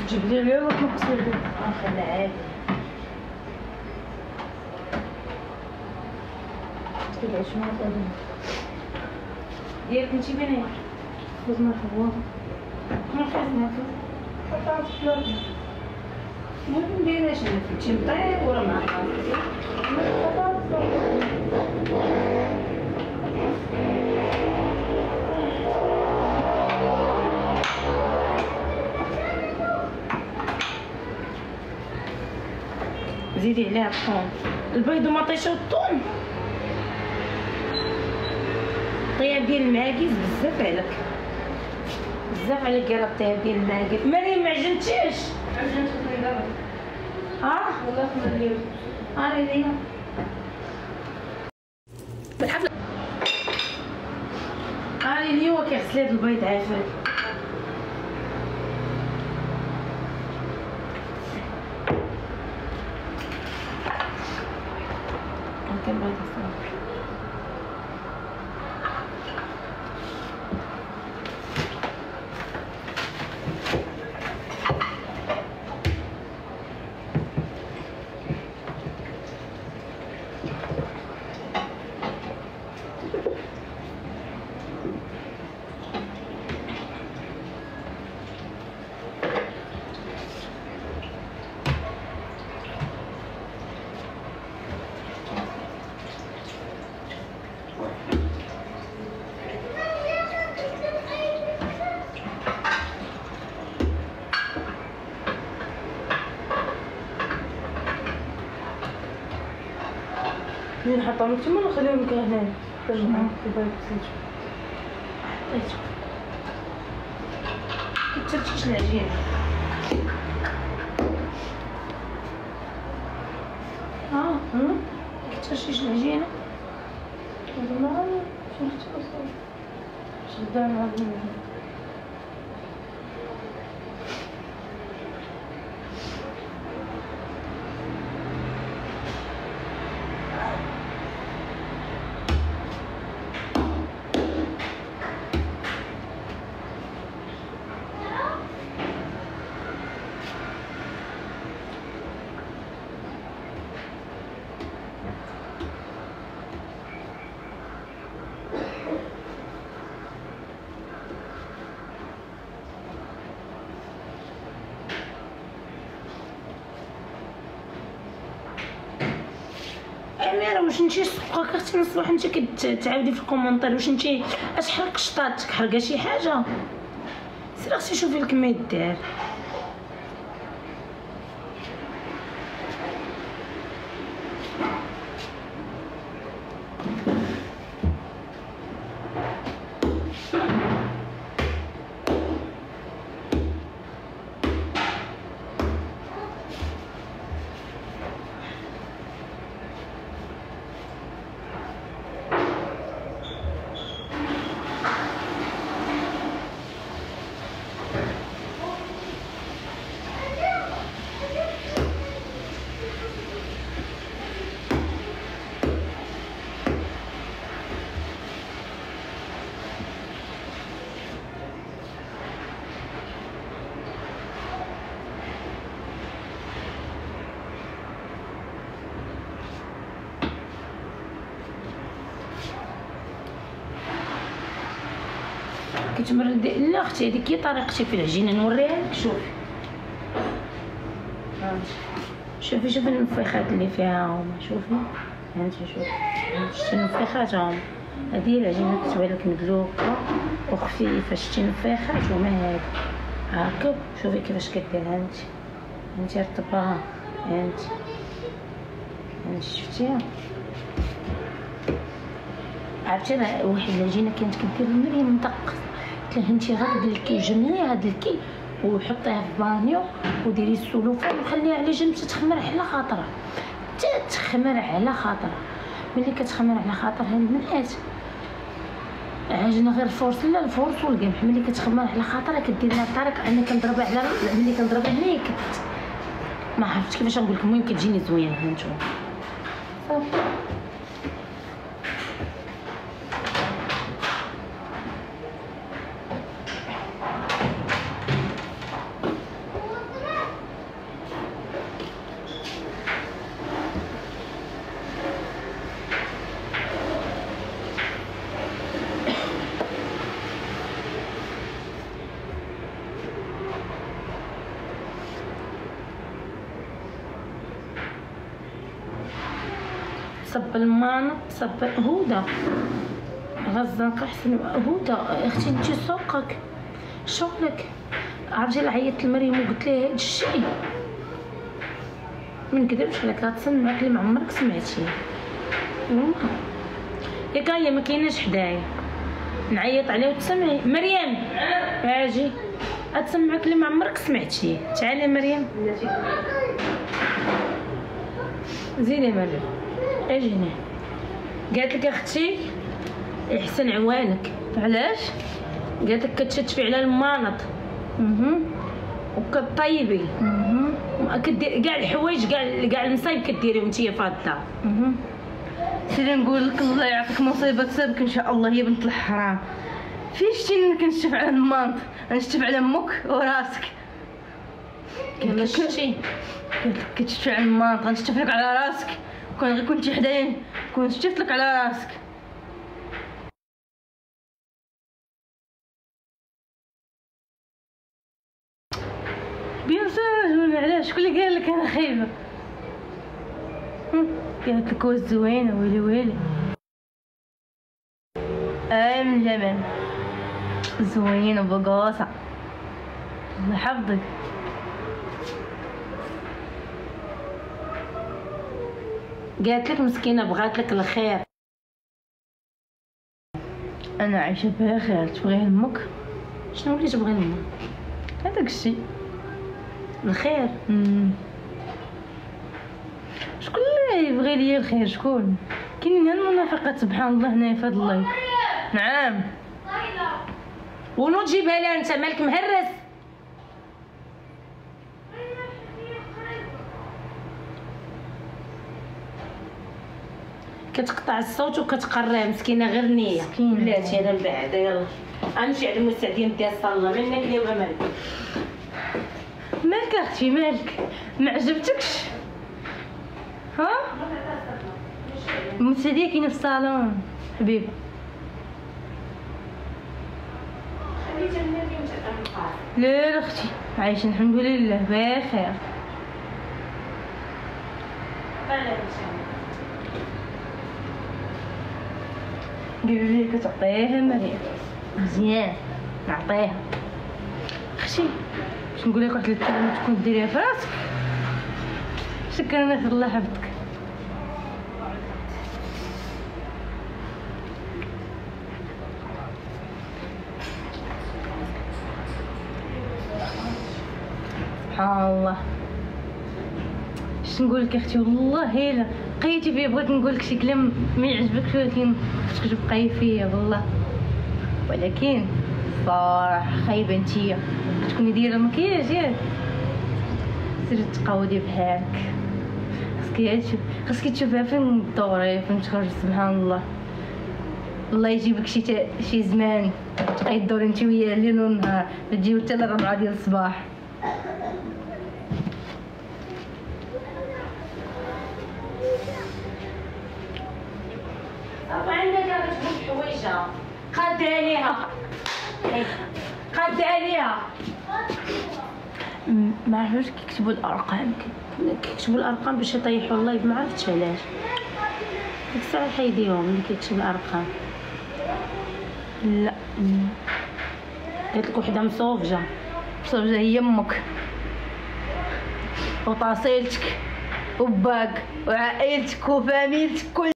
تجيب لي غير ولا تنقص لي غير؟ نخليها عادي. كيدعي شنو هذا ديالك انتي بنات؟ لازم نحوها. ما خاصنا حطها في الفلوق. ما نديرهاش انا كنتي نطيب ولا مع خاصتي. حطها في الفلوق. زيدي عليها الثوم، البيض ومطيشه والثوم. طياب ديال المعاكيز بزاف عليك، بزاف عليك يا طياب ديال المعاكيز. مريم ما عجنتيش؟ عجنت خويا دابا. والله خمر اليوم. ليا بالحفله. اليوم كيغسل هاد البيض عافاك. كنبغي تصاوب. نحطهم لك تما ولا نخليهم لك هنايا؟ باش نعرف البيض كيفاش. حطيتو كترتيش العجينه. كترشيش العجينه. والله شفت اصلا شدان هذا. أميرة واش نتي سوقك اختي من الصباح نتي كتعاودي في الكومونطير واش نتي اش حرق شطاتك حرقه شي حاجه؟ سير اختي شوفي لك ما يدار. كتمرد. لا اختي هذيك هي طريقتي في العجينه نوريها لك. شوفي النفيخات اللي فيها هما. شوفي هانتي شوفي النفيخات هما. هذه هي العجينه كتبان لك مدلوقه وخفيفه. شتي النفيخات هما هادو هاكا. شوفي كيفاش كديرها هانتي رطبه. هانتي شفتيها. عرفتي انا واحد العجينه كانت كدير مريم مدقق. قلت لها انت غير دلكي وجمعي هاد الكي وحطيها في بانيو وديري السلوفه وخليها على جنب تتخمر على خاطرها. تتخمر على خاطرها. ملي كتخمر على خاطرها البنات عجينه غير الفورس. لا الفورس والقمح ملي كتخمر على خاطرها كدير لها الطريقه. انا كنضربها على ملي كنضربها هنايا ما عرفتش كيفاش نقول لكم. المهم كتجيني زوينه هانتوما صافي. صب المانط صب هدى غزنك احسن هدى اختي انتي سوقك شغلك. عرفتي اللي عيطت لمريم وقلت لها هاد الشيء ما نكذبش عليك غتسمعك اللي ما عمرك سمعتيه. ياك هي ما كايناش حدايا نعيط عليها وتسمعي. مريم اجي غتسمعك اللي ما عمرك سمعتيه. تعالي مريم زيني مريم اجي هنا. قالت لك اختي يحسن عوانك. علاش؟ قالت لك كتشتفي على المانط وكطيبي كدير كاع الحوايج كاع المصايب كديريهم نتيا في الدار. سيري نقول لك الله يعطيك مصيبه تسابك ان شاء الله يا بنت الحرام. فين شتي كنشتف على المانط؟ نشتف على امك وراسك. قال شتي قلت لك كتشتف على المانط غنشتف لك على راسك. كون غير كنتي حدايا كون شتفت لك على راسك. بيان سور علاش؟ شكون اللي قال لك انا خايبه؟ قالت لك واش زوينه ويلي ويلي. من جمال زوينه وبقاصه الله يحفظك. قالت لك مسكينه بغات لك الخير. انا عايشه بخير. تبغي امك؟ شنو اللي تبغي لما هذاك الشيء الخير؟ شكون اللي يبغي لي الخير؟ شكون؟ كاينين المنافقات سبحان الله هنايا في هذا اللايف. نعم ونو تجيبها لها انت مالك مهرس. كتقطع الصوت وكتقريه مسكينه غير نيه. بلاتي انا بعدا يلا غنمشي على المستعدين ديال الصاله منك اليوم مالك. مالك اختي مالك؟ ما عجبتكش؟ ها؟ المستعديه كاينه في الصالون حبيبه. لا لا اختي عايشه الحمد لله بخير. قالوا لي كتعطيها مريم مزيان نعطيها. اختي باش نقول لك واحد الكلمه تكون ديريها في راسك. شكرا الله يحفظك. سبحان الله. اش نقول لك اختي والله الا بقيتي فيا. بغيت نقول لك شي كلام ما يعجبكش ولكن خصك تبقاي فيا والله. ولكن صراحه خايبه نتيا تكوني دايره المكياج ياك. سيري تقاودي بحالك. خاصك تشوفيها فين تدوري فين تخرج. سبحان الله الله يجيبك شي زمان تبقاي تدوري انت وياه الليل والنهار تجيو حتى ل 4 ديال الصباح. صافي عندك كتجبد حوايجها قاد عليها قاد عليها. ما عرفتش كيكتبوا الارقام. كيكتبوا الارقام باش يطيحوا اللايف ما عرفتش علاش. ديك الساعه حيديهم اللي كيكتب الارقام. لا قالت لك وحده مصوفجه هي امك وطاسيلتك وباك وعائلتك وفاميلتك كل